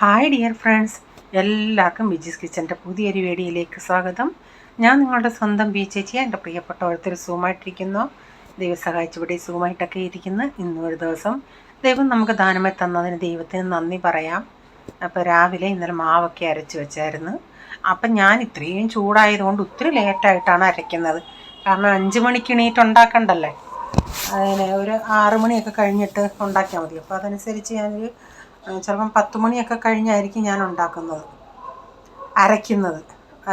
Hi dear friends, എല്ലാവർക്കും ബിജീസ് കിച്ചൻ്റെ പുതിയൊരു വീഡിയോയിലേക്ക് സ്വാഗതം. ഞാൻ നിങ്ങളുടെ സ്വന്തം ബി ചേച്ചി. എൻ്റെ പ്രിയപ്പെട്ട ഓരോരുത്തർ സുഖമായിട്ടിരിക്കുന്നു. ദൈവം സഹായിച്ച് ഇവിടെ സുഖമായിട്ടൊക്കെ ഇരിക്കുന്നു. ഇന്നൊരു ദിവസം ദൈവം നമുക്ക് ദാനമായി തന്നതിന് ദൈവത്തിന് നന്ദി പറയാം. അപ്പോൾ രാവിലെ ഇന്നലെ മാവൊക്കെ അരച്ച് വെച്ചായിരുന്നു. അപ്പം ഞാൻ ഇത്രയും ചൂടായതുകൊണ്ട് ഒത്തിരി ലേറ്റായിട്ടാണ് അരയ്ക്കുന്നത്. കാരണം 5 മണിക്ക് എണീറ്റ് ഉണ്ടാക്കണ്ടല്ലേ, അതിന് ഒരു 6 മണിയൊക്കെ കഴിഞ്ഞിട്ട് ഉണ്ടാക്കിയാൽ മതി. അപ്പോൾ അതനുസരിച്ച് ഞാനൊരു ചിലപ്പം 10 മണിയൊക്കെ കഴിഞ്ഞായിരിക്കും ഞാൻ ഉണ്ടാക്കുന്നത്, അരയ്ക്കുന്നത്.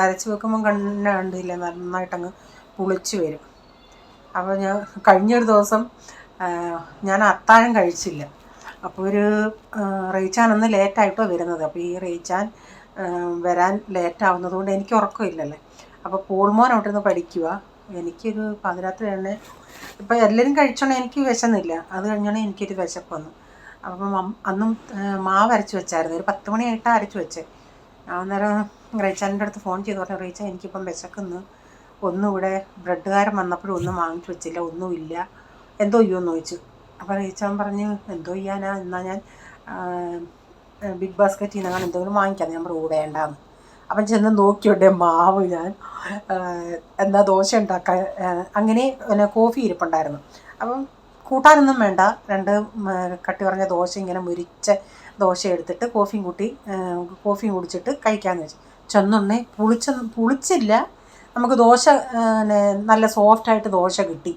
അരച്ച് വെക്കുമ്പം കണ്ടില്ല, നന്നായിട്ടങ്ങ് പുളിച്ച് വരും. അപ്പോൾ ഞാൻ കഴിഞ്ഞൊരു ദിവസം ഞാൻ അത്താഴം കഴിച്ചില്ല. അപ്പോൾ ഒരു റീച്ചാനൊന്ന് ലേറ്റായിട്ടാണ് വരുന്നത്. അപ്പോൾ ഈ റീച്ചാൻ വരാൻ ലേറ്റാവുന്നത് കൊണ്ട് എനിക്ക് ഉറക്കമില്ലല്ലേ. അപ്പോൾ പോൾമോൻ അവിടെ നിന്ന് പഠിക്കുക. എനിക്കൊരു പാതിരാത്രി തന്നെ ഇപ്പോൾ എല്ലാവരും കഴിച്ചോണ്ട് എനിക്ക് വിശന്നില്ല. അത് കഴിഞ്ഞാണ് എനിക്കൊരു വിശപ്പ് വന്നു. അപ്പം അന്നും മാവ് അരച്ച് വെച്ചായിരുന്നു. ഒരു 10 മണിയായിട്ടാണ് അരച്ച് വെച്ചത്. അന്നേരം റീച്ചാൻ്റെ അടുത്ത് ഫോൺ ചെയ്ത് പറഞ്ഞു, റീച്ച എനിക്കിപ്പം വിശക്കുന്നു, ഒന്നും ഇവിടെ ബ്രെഡുകാരൻ വന്നപ്പോഴും ഒന്നും വാങ്ങിച്ചു വെച്ചില്ല, ഒന്നുമില്ല, എന്തോ ചെയ്യുമെന്ന് ചോദിച്ചു. അപ്പോൾ റീച്ചാൻ പറഞ്ഞു, എന്തോ ചെയ്യാനാ, എന്നാൽ ഞാൻ ബിഗ് ബാസ്ക്കറ്റിൽ നിന്നങ്ങനെ എന്തെങ്കിലും വാങ്ങിക്കാം. ഞാൻ പറഞ്ഞു വേണ്ടാന്ന്. അപ്പം ചെന്ന് നോക്കിയോട്ടെ മാവ്, ഞാൻ എന്താ ദോശ ഉണ്ടാക്കാൻ. അങ്ങനെ പിന്നെ കോഫി ഇരിപ്പുണ്ടായിരുന്നു. അപ്പം കൂട്ടാനൊന്നും വേണ്ട, 2 കട്ടി പറഞ്ഞ ദോശ, ഇങ്ങനെ മുരിച്ച ദോശ എടുത്തിട്ട് കോഫിയും കുടിച്ചിട്ട് കഴിക്കാമെന്ന് വെച്ചു. ചെന്നുണ്ണേ പുളിച്ചില്ല. നമുക്ക് ദോശ നല്ല സോഫ്റ്റായിട്ട് ദോശ കിട്ടി.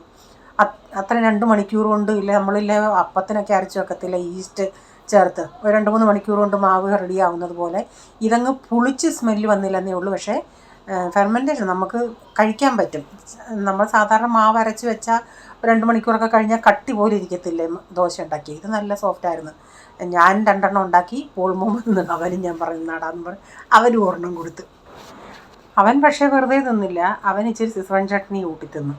അത്ര 2 മണിക്കൂർ കൊണ്ട് ഇല്ല, നമ്മളില്ല അപ്പത്തിനൊക്കെ അരച്ച് വെക്കത്തില്ല ഈസ്റ്റ് ചേർത്ത്, ഒരു 2-3 മണിക്കൂർ കൊണ്ട് മാവ് റെഡി ആവുന്നത് പോലെ ഇതങ്ങ് പുളിച്ച് സ്മെല്ല് വന്നില്ലെന്നേ ഉള്ളൂ. പക്ഷേ ഫെർമെൻറ്റേഷൻ നമുക്ക് കഴിക്കാൻ പറ്റും. നമ്മൾ സാധാരണ മാവ് അരച്ച് വെച്ചാൽ 2 മണിക്കൂറൊക്കെ കഴിഞ്ഞാൽ കട്ടി പോലെ ഇരിക്കത്തില്ലേ ദോശ ഉണ്ടാക്കി. ഇത് നല്ല സോഫ്റ്റായിരുന്നു. ഞാൻ 2 എണ്ണം ഉണ്ടാക്കി. പോൾമോൻ അവനും ഞാൻ പറഞ്ഞു നടാന്ന് പറഞ്ഞ് അവനും ഒരെണ്ണം കൊടുത്ത്. അവൻ പക്ഷേ വെറുതെ തിന്നില്ല, അവൻ ഇച്ചിരി സിസവൻ ചട്നി കൂട്ടി തിന്നു.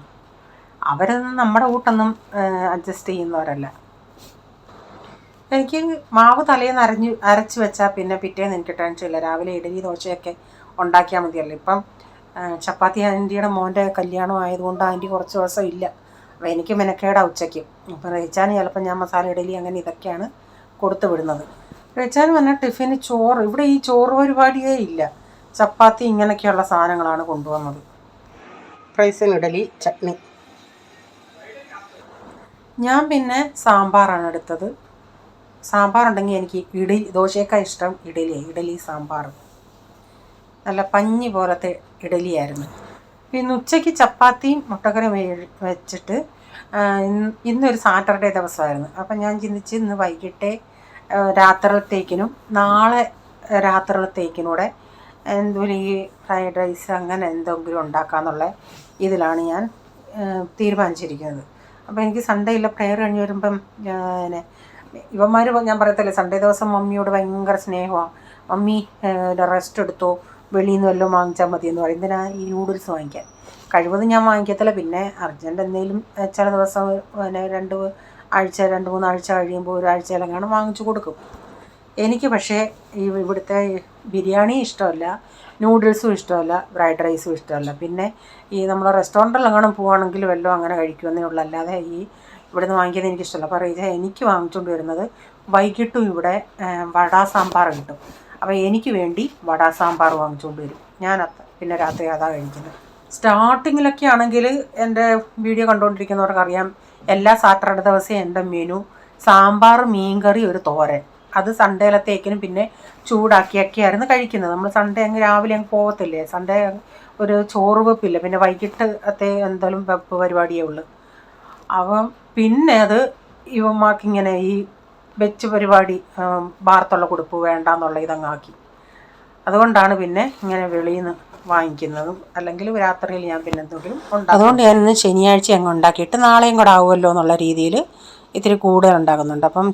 അവരൊന്നും നമ്മുടെ കൂട്ടൊന്നും അഡ്ജസ്റ്റ് ചെയ്യുന്നവരല്ല. എനിക്ക് മാവ് തലേന്ന് അരച്ച് വെച്ചാൽ പിന്നെ പിറ്റേന്ന് എനിക്ക് ടെൻഷനില്ല. രാവിലെ ഇഡലി ദോശയൊക്കെ ഉണ്ടാക്കിയാൽ മതിയല്ലോ. ഇപ്പം ചപ്പാത്തി ആൻറ്റിയുടെ മോൻ്റെ കല്യാണം ആയതുകൊണ്ട് ആൻറ്റി കുറച്ച് ദിവസം ഇല്ല. അപ്പോൾ എനിക്ക് മെനക്കേടാ ഉച്ചയ്ക്ക്. അപ്പോൾ റീച്ചാന് ചിലപ്പോൾ ഞാൻ മസാല ഇഡലി അങ്ങനെ ഇതൊക്കെയാണ് കൊടുത്തു വിടുന്നത്. റീച്ചാന് വന്നാൽ ടിഫിന് ചോറ്, ഇവിടെ ഈ ചോറ് പരിപാടിയേ ഇല്ല. ചപ്പാത്തി ഇങ്ങനെയൊക്കെയുള്ള സാധനങ്ങളാണ് കൊണ്ടുവന്നത്. റൈസിന് ഇഡലി, ചട്നി. ഞാൻ പിന്നെ സാമ്പാറാണ് എടുത്തത്. സാമ്പാറുണ്ടെങ്കിൽ എനിക്ക് ദോശയേക്കാൾ ഇഷ്ടം ഇഡലി സാമ്പാർ. നല്ല പഞ്ഞി പോലത്തെ ഇഡലിയായിരുന്നു. പിന്നെ ഉച്ചയ്ക്ക് ചപ്പാത്തിയും മുട്ടക്കറിയും വെച്ചിട്ട് ഇന്നൊരു സാറ്റർഡേ ദിവസമായിരുന്നു. അപ്പം ഞാൻ ചിന്തിച്ച് ഇന്ന് വൈകിട്ട് രാത്രിയിലത്തേക്കിനും നാളെ രാത്രിയിലത്തേക്കിനൂടെ എന്തെങ്കിലും ഈ ഫ്രൈഡ് റൈസ് അങ്ങനെ എന്തെങ്കിലും ഉണ്ടാക്കാമെന്നുള്ള ഇതിലാണ് ഞാൻ തീരുമാനിച്ചിരിക്കുന്നത്. അപ്പോൾ എനിക്ക് സൺഡേയില്ല, പ്രെയർ കഴിഞ്ഞ് വരുമ്പം ഇവന്മാർ ഞാൻ പറയത്തില്ലേ, സൺഡേ ദിവസം മമ്മിയോട് ഭയങ്കര സ്നേഹമാണ്. മമ്മി റെസ്റ്റ് എടുത്തോ, വെളിയിൽ നിന്ന് വല്ലതും വാങ്ങിച്ചാൽ മതി എന്ന് പറയും. എന്തിനാ ഈ നൂഡിൽസ് വാങ്ങിക്കാൻ? കഴിവതും ഞാൻ വാങ്ങിക്കത്തില്ല. പിന്നെ അർജൻറ്റ് എന്തെങ്കിലും ചില ദിവസം പിന്നെ 2-3 ആഴ്ച കഴിയുമ്പോൾ ഒരാഴ്ചയിലെങ്ങാനും വാങ്ങിച്ചു കൊടുക്കും. എനിക്ക് പക്ഷേ ഇവിടുത്തെ ബിരിയാണി ഇഷ്ടമല്ല, നൂഡിൽസും ഇഷ്ടമല്ല, ഫ്രൈഡ് റൈസും ഇഷ്ടമല്ല. പിന്നെ ഈ നമ്മൾ റെസ്റ്റോറൻറ്റിലെങ്ങാനും പോവുകയാണെങ്കിൽ വല്ലതും അങ്ങനെ കഴിക്കുമെന്നേ ഉള്ളൂ. അല്ലാതെ ഈ ഇവിടുന്ന് വാങ്ങിക്കുന്നത് എനിക്കിഷ്ടമല്ല. അപ്പോൾ എനിക്ക് വാങ്ങിച്ചുകൊണ്ട് വരുന്നത് വൈകിട്ടും ഇവിടെ വട സാമ്പാർ കിട്ടും. അപ്പോൾ എനിക്ക് വേണ്ടി വട സാമ്പാർ വാങ്ങിച്ചുകൊണ്ട് വരും. പിന്നെ രാത്രി അതാ കഴിക്കുന്നത്. സ്റ്റാർട്ടിങ്ങിലൊക്കെ ആണെങ്കിൽ എൻ്റെ വീഡിയോ കണ്ടുകൊണ്ടിരിക്കുന്നവർക്കറിയാം, എല്ലാ സാറ്റർഡേ ദിവസവും എൻ്റെ മെനു സാമ്പാർ, മീൻകറി, ഒരു തോരൻ. അത് സൺഡേയിലത്തേക്കിനും പിന്നെ ചൂടാക്കിയൊക്കെയായിരുന്നു കഴിക്കുന്നത്. നമ്മൾ സൺഡേ അങ്ങ് രാവിലെ അങ്ങ് പോകത്തില്ലേ, സൺഡേ ഒരു ചോറ് വെപ്പില്ല, പിന്നെ വൈകിട്ടത്തെ എന്തെങ്കിലും വെപ്പ് പരിപാടിയേ ഉള്ളൂ. അപ്പം പിന്നെ അത് ഇവന്മാർക്കിങ്ങനെ ഈ വെച്ച് പരിപാടി വാർത്തുള്ള കൊടുപ്പ് വേണ്ടാന്നുള്ള ഇതങ്ങാക്കി. അതുകൊണ്ടാണ് പിന്നെ ഇങ്ങനെ വെളിയിൽ നിന്ന് വാങ്ങിക്കുന്നതും. അല്ലെങ്കിൽ രാത്രിയിൽ ഞാൻ പിന്നെ എന്തെങ്കിലും ഉണ്ടാകും. അതുകൊണ്ട് ഞാനിന്ന് ശനിയാഴ്ച അങ്ങ് ഉണ്ടാക്കിയിട്ട് നാളെയും കൂടെ ആവുമല്ലോ എന്നുള്ള രീതിയിൽ ഇത്തിരി കൂടുതൽ ഉണ്ടാക്കുന്നുണ്ട്. അപ്പം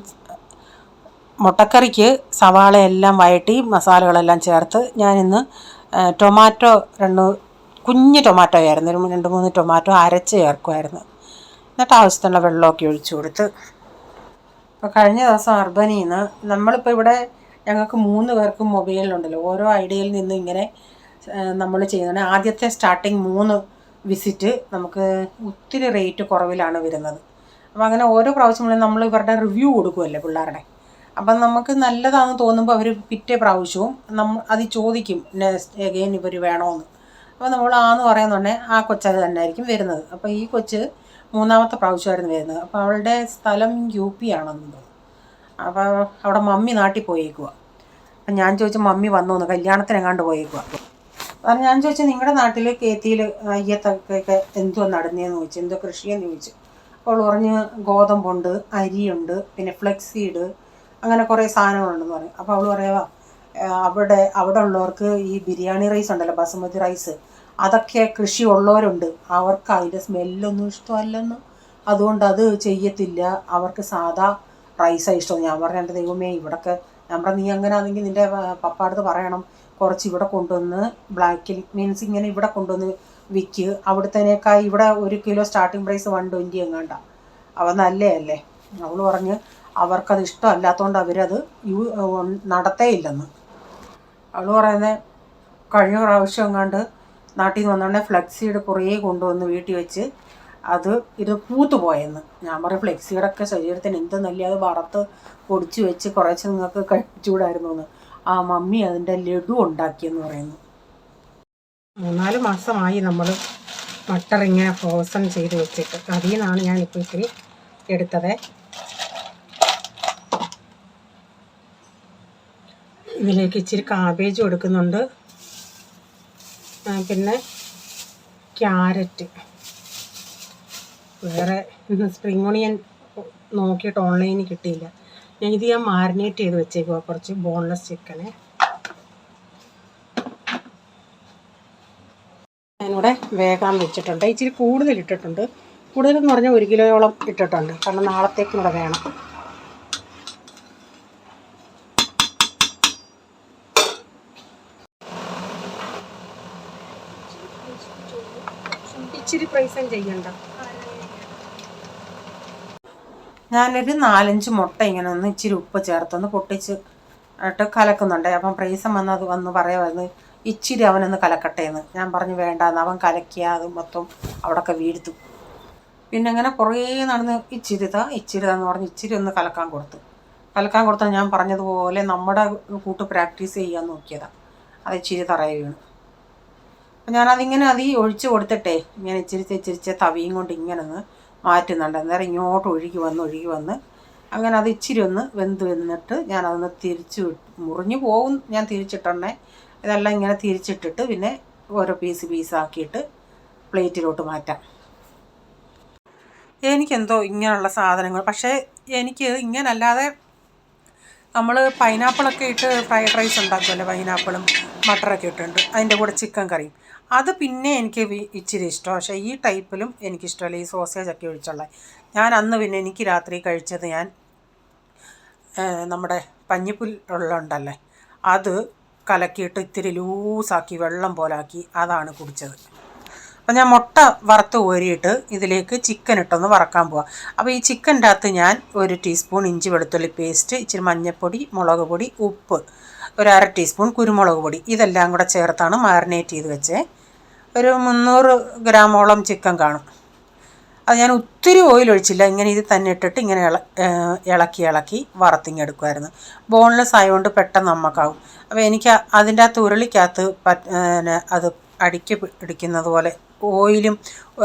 മുട്ടക്കറിക്ക് സവാളയെല്ലാം വഴറ്റി മസാലകളെല്ലാം ചേർത്ത് ഞാനിന്ന് ടൊമാറ്റോ, കുഞ്ഞ് ടൊമാറ്റോ ആയിരുന്നു, 2-3 ടൊമാറ്റോ അരച്ച് ചേർക്കുമായിരുന്നു. എന്നിട്ട് ആവശ്യത്തിനുള്ള വെള്ളമൊക്കെ ഒഴിച്ചു കൊടുത്ത്. അപ്പോൾ കഴിഞ്ഞ ദിവസം അർബനിയിൽ നിന്ന് നമ്മളിപ്പോൾ ഇവിടെ ഞങ്ങൾക്ക് 3 പേർക്കും മൊബൈലിലുണ്ടല്ലോ, ഓരോ ഐഡിയയിൽ നിന്ന് ഇങ്ങനെ നമ്മൾ ചെയ്യുന്നത്. ആദ്യത്തെ സ്റ്റാർട്ടിങ് 3 വിസിറ്റ് നമുക്ക് ഒത്തിരി റേറ്റ് കുറവിലാണ് വരുന്നത്. അപ്പോൾ അങ്ങനെ ഓരോ പ്രാവശ്യം നമ്മൾ ഇവരുടെ റിവ്യൂ കൊടുക്കുമല്ലേ പിള്ളേരുടെ. അപ്പം നമുക്ക് നല്ലതാണെന്ന് തോന്നുമ്പോൾ അവർ പിറ്റേ പ്രാവശ്യവും അത് ചോദിക്കും എഗെയിൻ ഇവർ വേണമെന്ന്. അപ്പോൾ നമ്മൾ ആന്ന് പറയുന്നുണ്ടെങ്കിൽ ആ കൊച്ചത് തന്നെ ആയിരിക്കും വരുന്നത്. അപ്പോൾ ഈ കൊച്ച് 3ാമത്തെ പ്രാവശ്യമായിരുന്നു വരുന്നത്. അപ്പോൾ അവളുടെ സ്ഥലം UP ആണെന്ന് തോന്നുന്നു. അപ്പോൾ അവിടെ മമ്മി നാട്ടിൽ പോയേക്കുക. അപ്പം ഞാൻ ചോദിച്ചു മമ്മി വന്നോന്ന്, കല്യാണത്തിനെങ്ങാണ്ട് പോയേക്കുക. കാരണം ഞാൻ ചോദിച്ചു നിങ്ങളുടെ നാട്ടിൽ കേത്തിയിൽ അയ്യത്തൊക്കെ എന്തോ നടന്നേന്ന് ചോദിച്ചു, എന്തോ കൃഷിയെന്ന് ചോദിച്ചു. അപ്പോൾ അവൾ പറഞ്ഞ് ഗോതമ്പുണ്ട്, അരിയുണ്ട്, പിന്നെ ഫ്ലെക്സീഡ്, അങ്ങനെ കുറേ സാധനങ്ങളുണ്ടെന്ന് പറഞ്ഞു. അപ്പോൾ അവൾ പറയുക അവിടെ ഉള്ളവർക്ക് ഈ ബിരിയാണി റൈസ് ഉണ്ടല്ലോ, ബസുമതി റൈസ്, അതൊക്കെ കൃഷി ഉള്ളവരുണ്ട്, അവർക്ക് അതിൻ്റെ സ്മെല്ലൊന്നും ഇഷ്ടമല്ലെന്ന്, അതുകൊണ്ട് അത് ചെയ്യത്തില്ല, അവർക്ക് സാധാ റൈസാണ് ഇഷ്ടം. ഞാൻ പറഞ്ഞ എൻ്റെ ദൈവമേ ഇവിടൊക്കെ ഞാൻ പറഞ്ഞ നീ അങ്ങനെ ആണെങ്കിൽ നിൻ്റെ പപ്പാടുത്ത് പറയണം കുറച്ച് ഇവിടെ കൊണ്ടുവന്ന് ബ്ലാക്കിൽ മീൻസ് ഇങ്ങനെ ഇവിടെ കൊണ്ടുവന്ന് വിൽക്ക്, അവിടുത്തേക്കാൾ ഇവിടെ 1 കിലോ സ്റ്റാർട്ടിങ് പ്രൈസ് 120 എങ്ങാണ്ട, അവ നല്ലതല്ലേ. അവൾ പറഞ്ഞ് അവർക്കത് ഇഷ്ടമല്ലാത്തതുകൊണ്ട് അവരത് നടത്തേയില്ലെന്ന്. അവൾ പറയുന്നത് കഴിഞ്ഞ പ്രാവശ്യം എങ്ങാണ്ട് നാട്ടിൽ നിന്ന് വന്നോണ്ടേ ഫ്ലെക്സീഡ് കുറേ കൊണ്ടുവന്ന് വീട്ടിൽ വെച്ച് ഇത് പൂത്തു പോയെന്ന്. ഞാൻ പറയും ഫ്ലെക്സീഡൊക്കെ ശരീരത്തിന് എന്ത് നല്ല, അത് വറുത്ത് പൊടിച്ച് വെച്ച് കുറച്ച് നിങ്ങൾക്ക് കഴിച്ചുകൂടായിരുന്നു എന്ന്. ആ മമ്മി അതിൻ്റെ ലഡു ഉണ്ടാക്കിയെന്ന് പറയുന്നു. 3-4 മാസമായി നമ്മൾ മട്ടർ ഇങ്ങനെ ഫ്രോസൺ ചെയ്ത് വെച്ചിട്ട്. അതിൽ നിന്നാണ് ഞാനിപ്പോൾ ഇത്തിരി എടുത്തത്. ഇതിലേക്ക് ഇച്ചിരി കാബേജും എടുക്കുന്നുണ്ട്, പിന്നെ ക്യാരറ്റ്, വേറെ സ്പ്രിംഗ് ഓണിയൻ നോക്കിയിട്ട് ഓൺലൈനിൽ കിട്ടിയില്ല. ഇത് ഞാൻ മാരിനേറ്റ് ചെയ്ത് വെച്ചേക്കുക, കുറച്ച് ബോൺലെസ് ചിക്കനെ ഞാനിവിടെ വേഗം വെച്ചിട്ടുണ്ട്. ഇച്ചിരി കൂടുതൽ ഇട്ടിട്ടുണ്ട്, കൂടുതലെന്ന് പറഞ്ഞാൽ 1 കിലോയോളം ഇട്ടിട്ടുണ്ട്, കാരണം നാളത്തേക്കും കൂടെ വേണം. ഇച്ചിരി പ്രൈസും ചെയ്യണ്ട. ഞാനൊരു 4-5 മുട്ട ഇങ്ങനെ ഒന്ന് ഇച്ചിരി ഉപ്പ് ചേർത്തൊന്ന് പൊട്ടിച്ച് ഇട്ട് കലക്കുന്നുണ്ട്. അപ്പം പ്രൈസം വന്ന് പറയുമായിരുന്നു ഇച്ചിരി അവനൊന്ന് കലക്കട്ടേന്ന്. ഞാൻ പറഞ്ഞു വേണ്ടാന്ന്. അവൻ കലക്കിയ അത് മൊത്തം അവിടെയൊക്കെ വീഴ്ത്തു. പിന്നെ അങ്ങനെ കുറേ നടന്ന് ഇച്ചിരിതാന്ന് പറഞ്ഞ് ഇച്ചിരി ഒന്ന് കലക്കാൻ കൊടുത്താൽ ഞാൻ പറഞ്ഞതുപോലെ നമ്മുടെ കൂട്ട് പ്രാക്ടീസ് ചെയ്യാൻ നോക്കിയതാണ്. അത് ഇച്ചിരി തറയെ വീണു. അപ്പം ഞാനതിങ്ങനെ ഒഴിച്ച് കൊടുത്തിട്ടേ ഇങ്ങനെ ഇച്ചിരിച്ച് തവിയും കൊണ്ട് ഇങ്ങനെ ഒന്ന് മാറ്റുന്നുണ്ട്. അന്നേരം ഇങ്ങോട്ട് ഒഴുകി വന്ന് അങ്ങനെ അത് ഇച്ചിരി ഒന്ന് വെന്ത് വന്നിട്ട് ഞാനതൊന്ന് മുറിഞ്ഞു പോകും. ഞാൻ തിരിച്ചിട്ടുണ്ടേ ഇതെല്ലാം ഇങ്ങനെ തിരിച്ചിട്ടിട്ട് പിന്നെ ഓരോ പീസാക്കിയിട്ട് പ്ലേറ്റിലോട്ട് മാറ്റാം. എനിക്കെന്തോ ഇങ്ങനെയുള്ള സാധനങ്ങൾ, പക്ഷേ എനിക്ക് ഇങ്ങനല്ലാതെ നമ്മൾ പൈനാപ്പിളൊക്കെ ഇട്ട് ഫ്രൈഡ് റൈസ് ഉണ്ടാക്കുമല്ലോ, പൈനാപ്പിളും മട്ടറൊക്കെ ഇട്ടുണ്ട്, അതിൻ്റെ കൂടെ ചിക്കൻ കറിയും, അത് പിന്നെ എനിക്ക് ഇച്ചിരി ഇഷ്ടം. പക്ഷേ ഈ ടൈപ്പിലും എനിക്കിഷ്ടമല്ല, ഈ സോസേജൊക്കെ ഒഴിച്ചുള്ള. ഞാൻ അന്ന് പിന്നെ എനിക്ക് രാത്രി കഴിച്ചത് ഞാൻ നമ്മുടെ പഞ്ഞിപ്പുല്ലുണ്ടല്ലേ അത് കലക്കിയിട്ട് ഇത്തിരി ലൂസാക്കി വെള്ളം പോലാക്കി അതാണ് കുടിച്ചത്. അപ്പോൾ ഞാൻ മുട്ട വറുത്ത് കോരിയിട്ട് ഇതിലേക്ക് ചിക്കൻ ഇട്ടൊന്ന് വറക്കാൻ പോവാം. അപ്പോൾ ഈ ചിക്കൻ്റെ അകത്ത് ഞാൻ 1 ടീസ്പൂൺ ഇഞ്ചി വെളുത്തുള്ളി പേസ്റ്റ്, ഇച്ചിരി മഞ്ഞൾപ്പൊടി, മുളക് പൊടി, ഉപ്പ്, 1/2 ടീസ്പൂൺ കുരുമുളക് പൊടി, ഇതെല്ലാം കൂടെ ചേർത്താണ് മാരിനേറ്റ് ചെയ്ത് വെച്ചേ. ഒരു 300 ഗ്രാമോളം ചിക്കൻ കാണും. അത് ഞാൻ ഒത്തിരി ഓയിൽ ഒഴിച്ചില്ല, ഇങ്ങനെ ഇത് തന്നെ ഇട്ടിട്ട് ഇങ്ങനെ ഇളക്കി വറുത്തിങ്ങെടുക്കുമായിരുന്നു. ബോൺലെസ് ആയതുകൊണ്ട് പെട്ടെന്ന് നമുക്കാവും. അപ്പോൾ എനിക്ക് അതിൻ്റെ അകത്ത് ഉരുളിക്കകത്ത് അത് അടിക്ക് പിടിക്കുന്നത് പോലെ ഓയിലും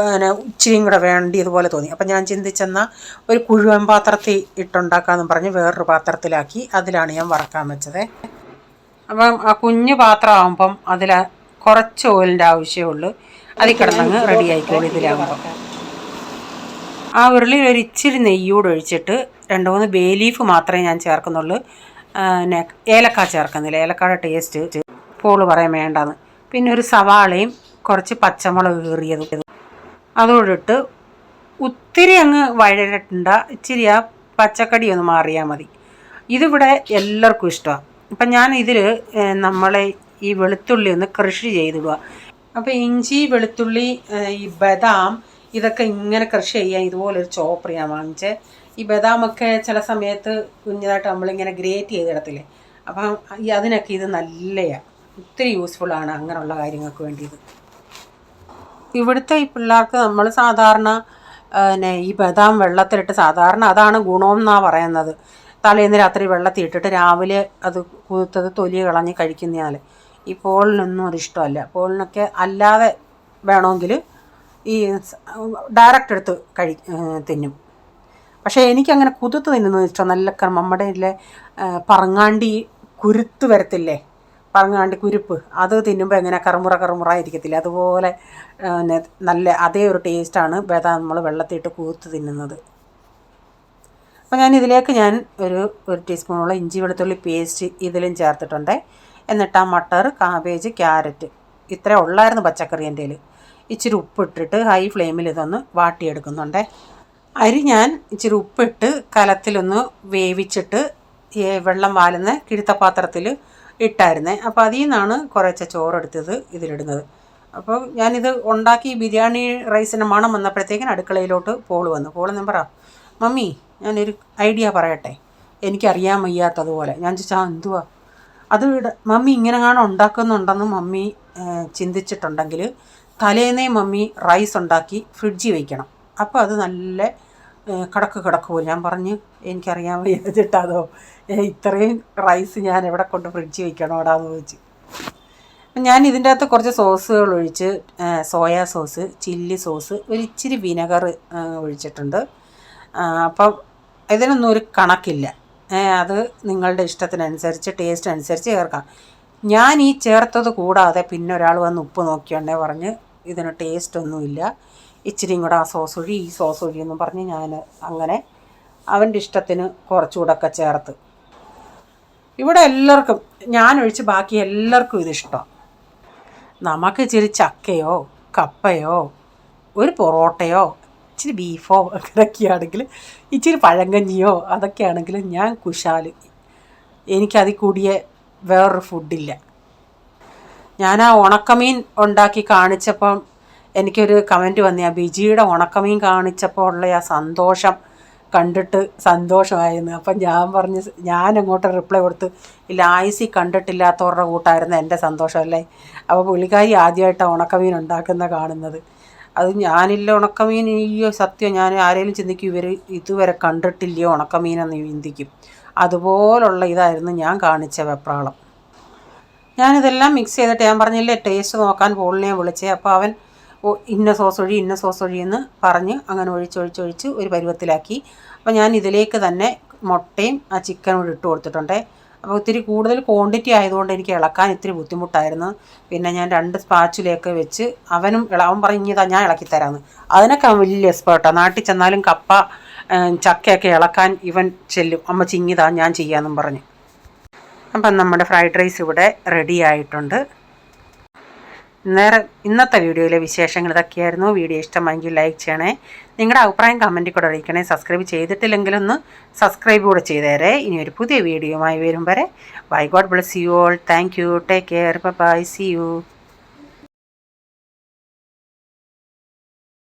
ഇച്ചിരിയും കൂടെ വേണ്ടിയതുപോലെ തോന്നി. അപ്പം ഞാൻ ചിന്തിച്ചെന്നാൽ ഒരു കുഴുവൻ പാത്രത്തിൽ ഇട്ടുണ്ടാക്കാമെന്ന് പറഞ്ഞ് വേറൊരു പാത്രത്തിലാക്കി അതിലാണ് ഞാൻ വറക്കാൻ വെച്ചത്. അപ്പം ആ കുഞ്ഞു പാത്രമാകുമ്പം അതിൽ കുറച്ച് ഓയിലിൻ്റെ ആവശ്യമേ അതിൽ കിടന്നങ്ങ് റെഡി ആയിക്കോളൂ. ഇതിലാകുമ്പം ആ ഉരുളിയിൽ ഒരു ഇച്ചിരി നെയ്യൂടെ ഒഴിച്ചിട്ട് 2-3 ബേ ലീഫ് മാത്രമേ ഞാൻ ചേർക്കുന്നുള്ളൂ. ഏലക്ക ചേർക്കുന്നില്ല, ഏലക്കായുടെ ടേസ്റ്റ് പോള് പറയാൻ വേണ്ടാന്ന്. പിന്നെ ഒരു സവാളയും കുറച്ച് പച്ചമുളക് കീറിയതും അതോടെ ഇട്ട് ഒത്തിരി അങ്ങ് വഴരണ്ട, ഇച്ചിരി ആ പച്ചക്കടി ഒന്ന് മാറിയാൽ മതി. ഇതിവിടെ എല്ലാവർക്കും ഇഷ്ടമാണ്. അപ്പം ഞാൻ ഇതിൽ നമ്മളെ ഈ വെളുത്തുള്ളി ഒന്ന് കൃഷി ചെയ്തിടുക. അപ്പോൾ ഇഞ്ചി, വെളുത്തുള്ളി, ഈ ബദാം ഇതൊക്കെ ഇങ്ങനെ കൃഷി ചെയ്യാൻ ഇതുപോലൊരു ചോപ്പർ ഞാൻ വാങ്ങിച്ചേ. ഈ ബദാമൊക്കെ ചില സമയത്ത് കുഞ്ഞതായിട്ട് നമ്മളിങ്ങനെ ഗ്രേറ്റ് ചെയ്തിടത്തില്ലേ, അപ്പം അതിനൊക്കെ ഇത് നല്ലതാണ്, ഒത്തിരി യൂസ്ഫുള്ളാണ് അങ്ങനെയുള്ള കാര്യങ്ങൾക്ക് വേണ്ടിയത്. ഇവിടുത്തെ ഈ പിള്ളേർക്ക് നമ്മൾ സാധാരണ ഈ ബദാം വെള്ളത്തിലിട്ട് സാധാരണ അതാണ് ഗുണമെന്നാണ് പറയുന്നത്. തലേന്ന് രാത്രി വെള്ളത്തിൽ ഇട്ടിട്ട് രാവിലെ അത് കുതിർത്തത് തൊലി കളഞ്ഞ് കഴിക്കുന്നയാൾ. ഈ പോളിനൊന്നും അത് ഇഷ്ടമല്ല. പോളിനൊക്കെ അല്ലാതെ വേണമെങ്കിൽ ഈ ഡയറക്റ്റ് എടുത്ത് തിന്നും. പക്ഷേ എനിക്കങ്ങനെ കുതിർത്ത് തിന്നുന്നത് ഇഷ്ടം. നല്ല നമ്മുടെ ഇതിലെ പറങ്ങാണ്ടി കുരുത്ത് വരത്തില്ലേ, പറങ്ങാണ്ടി കുരുപ്പ്, അത് തിന്നുമ്പോൾ എങ്ങനെ കറുമുറ ഇരിക്കത്തില്ല, അതുപോലെ നല്ല അതേ ഒരു ടേസ്റ്റാണ് ബദാം നമ്മൾ വെള്ളത്തിയിട്ട് കുതിർത്ത് തിന്നുന്നത്. അപ്പോൾ ഇതിലേക്ക് ഞാൻ ഒരു ടീസ്പൂണോളം ഇഞ്ചി വെളുത്തുള്ളി പേസ്റ്റ് ഇതിലും ചേർത്തിട്ടുണ്ട്. എന്നിട്ട് ആ മട്ടർ, കാബേജ്, ക്യാരറ്റ് ഇത്ര ഉള്ളായിരുന്നു പച്ചക്കറി എൻ്റെ കയ്യിൽ. ഇച്ചിരി ഉപ്പിട്ടിട്ട് ഹൈ ഫ്ലെയിമിൽ ഇതൊന്ന് വാട്ടിയെടുക്കുന്നുണ്ട്. അരി ഞാൻ ഇച്ചിരി ഉപ്പിട്ട് കലത്തിലൊന്ന് വേവിച്ചിട്ട് വെള്ളം വാലുന്ന കിഴുത്തപാത്രത്തിൽ ഇട്ടായിരുന്നേ. അപ്പോൾ അതിൽ നിന്നാണ് കുറച്ച് ചോറെടുത്തത് ഇതിലിടുന്നത്. അപ്പോൾ ഞാനിത് ഉണ്ടാക്കി ബിരിയാണി റൈസിന് മണം വന്നപ്പോഴത്തേക്കിന് അടുക്കളയിലോട്ട് പോൾ ഞാൻ പറ, മമ്മി ഞാനൊരു ഐഡിയ പറയട്ടെ, എനിക്കറിയാൻ വയ്യാത്തതുപോലെ. ഞാൻ ചോദിച്ചാൽ എന്തുവാ അത്, മമ്മി ഇങ്ങനെ കാണാൻ ഉണ്ടാക്കുന്നുണ്ടെന്ന് മമ്മി ചിന്തിച്ചിട്ടുണ്ടെങ്കിൽ തലേന്നേ മമ്മി റൈസ് ഉണ്ടാക്കി ഫ്രിഡ്ജിൽ വയ്ക്കണം. അപ്പോൾ അത് നല്ല കിടക്കുമോ. ഞാൻ പറഞ്ഞ് എനിക്കറിയാൻ വയ്യാതിട്ടതോ, ഇത്രയും റൈസ് ഞാൻ എവിടെ കൊണ്ട് ഫ്രിഡ്ജിൽ വയ്ക്കണോടാന്ന് ചോദിച്ചു. ഞാൻ ഇതിൻ്റെ അകത്ത് കുറച്ച് സോസുകൾ ഒഴിച്ച്, സോയാ സോസ്, ചില്ലി സോസ്, ഒരു ഇച്ചിരി വിനെഗർ ഒഴിച്ചിട്ടുണ്ട്. അപ്പം ഇതിനൊന്നും ഒരു കണക്കില്ല, അത് നിങ്ങളുടെ ഇഷ്ടത്തിനനുസരിച്ച് ടേസ്റ്റ് അനുസരിച്ച് ചേർക്കാം. ഞാൻ ഈ ചേർത്തത് കൂടാതെ പിന്നെ ഒരാൾ വന്ന് ഉപ്പ് നോക്കിയോണ്ടേ പറഞ്ഞ് ഇതിന് ടേസ്റ്റൊന്നുമില്ല, ഇച്ചിരിയും കൂടെ ആ സോസ് ഒഴി ഈ സോസ് ഒഴി എന്നും പറഞ്ഞ് ഞാൻ അങ്ങനെ അവൻ്റെ ഇഷ്ടത്തിന് കുറച്ചുകൂടെയൊക്കെ ചേർത്ത്. ഇവിടെ എല്ലാവർക്കും ഞാനൊഴിച്ച് ബാക്കി എല്ലാവർക്കും ഇതിഷ്ടമാണ്. നമുക്ക് ഇച്ചിരി ചക്കയോ കപ്പയോ ഒരു പൊറോട്ടയോ ഇച്ചിരി ബീഫോ അങ്ങനെയൊക്കെയാണെങ്കിൽ, ഇച്ചിരി പഴങ്കഞ്ഞിയോ അതൊക്കെയാണെങ്കിൽ ഞാൻ കുശാൽ. എനിക്കതിൽ കൂടിയ വേറൊരു ഫുഡില്ല. ഞാൻ ആ ഉണക്കമീൻ ഉണ്ടാക്കി കാണിച്ചപ്പം എനിക്കൊരു കമൻറ്റ് വന്നു, ആ ബിജിയുടെ ഉണക്കമീൻ കാണിച്ചപ്പോൾ ഉള്ള ആ സന്തോഷം കണ്ടിട്ട് സന്തോഷമായിരുന്നു. അപ്പം ഞാൻ അങ്ങോട്ട് റിപ്ലൈ കൊടുത്ത്, ഇല്ല ആയുസി കണ്ടിട്ടില്ലാത്തവരുടെ കൂട്ടായിരുന്നു എൻ്റെ സന്തോഷമല്ലേ. അപ്പോൾ പുള്ളിക്കാരി ആദ്യമായിട്ടാണ് ഉണക്കമീൻ ഉണ്ടാക്കുന്ന കാണുന്നത്. അത് ഞാനില്ല ഉണക്കമീൻ, ഈ സത്യം ഞാൻ ആരെങ്കിലും ചിന്തിക്കും ഇവർ ഇതുവരെ കണ്ടിട്ടില്ലയോ ഉണക്കമീനെന്ന് ചിന്തിക്കും. അതുപോലുള്ള ഇതായിരുന്നു ഞാൻ കാണിച്ച വെപ്രാളം. ഞാനിതെല്ലാം മിക്സ് ചെയ്തിട്ട് ഞാൻ പറഞ്ഞില്ലേ ടേസ്റ്റ് നോക്കാൻ പോളിനെ വിളിച്ചേ. അപ്പോൾ അവൻ ഇന്ന സോസ് ഒഴി എന്ന് പറഞ്ഞ് അങ്ങനെ ഒഴിച്ച് ഒരു പരുവത്തിലാക്കി. അപ്പോൾ ഞാൻ ഇതിലേക്ക് തന്നെ മുട്ടയും ആ ചിക്കനും ഇട്ട് കൊടുത്തിട്ടുണ്ട്. അപ്പോൾ ഇത്തിരി കൂടുതൽ ക്വാണ്ടിറ്റി ആയതുകൊണ്ട് എനിക്ക് ഇളക്കാൻ ഇത്തിരി ബുദ്ധിമുട്ടായിരുന്നു. പിന്നെ ഞാൻ 2 സ്പാച്ചിലേക്ക് വെച്ച് അവൻ പറഞ്ഞതാ ഞാൻ ഇളക്കിത്തരാമെന്ന്. അതിനൊക്കെ വലിയ എക്സ്പേർട്ടാണ്. നാട്ടിൽ ചെന്നാലും കപ്പ ചക്കയൊക്കെ ഇളക്കാൻ ഇവൻ ചെല്ലും, അമ്മ ചിങ്ങിതാ ഞാൻ ചെയ്യാമെന്നും പറഞ്ഞ്. അപ്പം നമ്മുടെ ഫ്രൈഡ് റൈസ് ഇവിടെ റെഡി ആയിട്ടുണ്ട്. ഇന്നത്തെ വീഡിയോയിലെ വിശേഷങ്ങൾ ഇതൊക്കെയായിരുന്നു. വീഡിയോ ഇഷ്ടമായെങ്കിൽ ലൈക്ക് ചെയ്യണേ, നിങ്ങളുടെ അഭിപ്രായം കമൻറ്റിൽ കൂടെ അറിയിക്കണേ. സബ്സ്ക്രൈബ് ചെയ്തിട്ടില്ലെങ്കിലൊന്ന് സബ്സ്ക്രൈബ് കൂടെ ചെയ്തേരെ. ഇനി ഒരു പുതിയ വീഡിയോയുമായി വരും വരെ bye, God bless you all, thank you, take care, bye, see U.